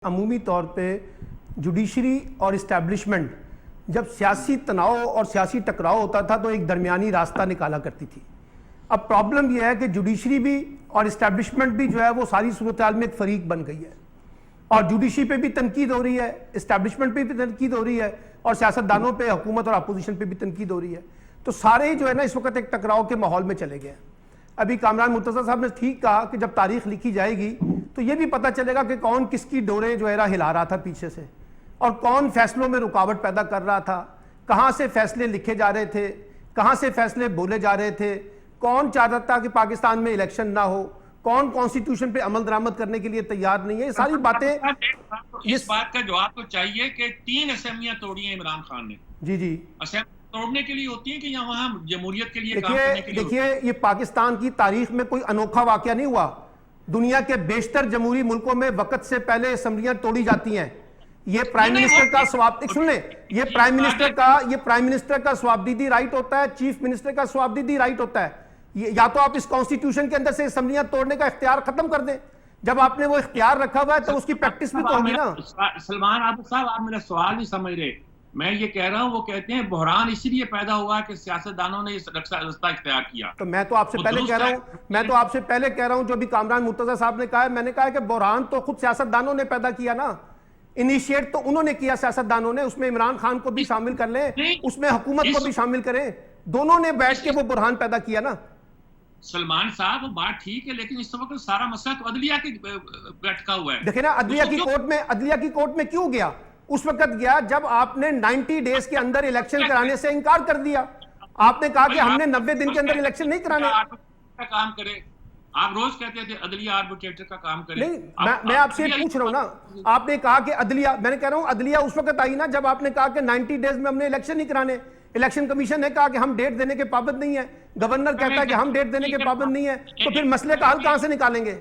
अमूमी तौर पे जुडिशरी और इस्टेब्लिशमेंट जब सियासी तनाव और सियासी टकराव होता था तो एक दरमियानी रास्ता निकाला करती थी। अब प्रॉब्लम यह है कि जुडिशरी भी और इस्टेब्लिशमेंट भी जो है वो सारी सूरत हाल में एक फरीक बन गई है और जुडिशरी पे भी तनकीद हो रही है, इस्टेब्लिशमेंट पे भी तनकीद हो रही है और सियासतदानों पे, हुकूमत और अपोजिशन पे भी तनकीद हो रही है। तो सारे जो है ना इस वक्त एक टकराव के माहौल में चले गए। अभी कामरान मुर्तज़ा साहब ने ठीक कहा कि जब तारीख लिखी जाएगी तो ये भी पता चलेगा कि कौन किसकी डोरें जो है हिला रहा था पीछे से और कौन फैसलों में रुकावट पैदा कर रहा था, कहाँ से फैसले लिखे जा रहे थे, कहाँ से फैसले बोले जा रहे थे, कौन चाहता था कि पाकिस्तान में इलेक्शन ना हो, कौन कॉन्स्टिट्यूशन पे अमल दरामद करने के लिए तैयार नहीं है। ये सारी बातें इस बात का जवाब तो चाहिए कि 3 असेंबलियां तोड़ी हैं इमरान खान ने। जी असेंबली तोड़ने के लिए होती है कि यहाँ वहाँ जमहूरियत के लिए काम करने के लिए? देखिए ये पाकिस्तान की तारीख में कोई अनोखा वाकया नहीं हुआ। दुनिया के बेशतर जमहूरी मुल्कों में वक्त से पहले असेंबलियां तोड़ी जाती हैं। ये प्राइम मिनिस्टर का स्वाब सुन ले, ये प्राइम मिनिस्टर का स्वाबदीदी राइट होता है, चीफ मिनिस्टर का स्वाबदीदी राइट होता है। या तो आप इस कॉन्स्टिट्यूशन के अंदर से असेंबलियां तोड़ने का इख्तियार खत्म कर दें। जब आपने वो इख्तियार रखा हुआ है तो उसकी प्रैक्टिस भी तो होगी ना। सलमान आबिद साहब, आप मेरा सवाल नहीं समझ रहे। मैं ये कह रहा हूँ, वो कहते हैं बहरान इसलिए पैदा हुआ कि सियासतदानों ने इस रास्ता इख्तियार किया। तो मैं तो आपसे पहले कह रहा हूँ जो भी कामरान मुर्तज़ा साहब ने कहा है, मैंने कहा है कि बहरान तो खुद सियासतदानों ने पैदा किया ना। इनिशिएट तो उन्होंने किया सियासतदानों ने, उसमें इमरान खान को भी शामिल कर लें, उसमें हुकूमत को भी शामिल करें, दोनों ने बैठ के वो बुरहान पैदा किया ना। सलमान साहब, वो बात ठीक है, लेकिन इस वक्त सारा मसला तो अदलिया की बैठका हुआ है। देखिए ना, अदलिया की कोर्ट में क्यों गया? उस वक्त गया जब आपने 90 डेज के अंदर इलेक्शन कराने से इनकार कर दिया। आपने कहा कि हमने 90 दिन के अंदर इलेक्शन नहीं कराने। काम करे, आप रोज कहते थे अदलिया आर्बिट्रेटर का काम करे। नहीं, मैं आपसे पूछ रहा हूं ना, आपने कहा कि अदलिया, मैंने कह रहा हूं अदलिया उस वक्त आई ना जब आपने कहा कि 90 डेज में हमने इलेक्शन नहीं कराने। इलेक्शन कमीशन ने कहा कि हम डेट देने के पाबंद नहीं है, गवर्नर कहता है कि हम डेट देने के पाबंद नहीं है, तो फिर मसले का हल कहां से निकालेंगे?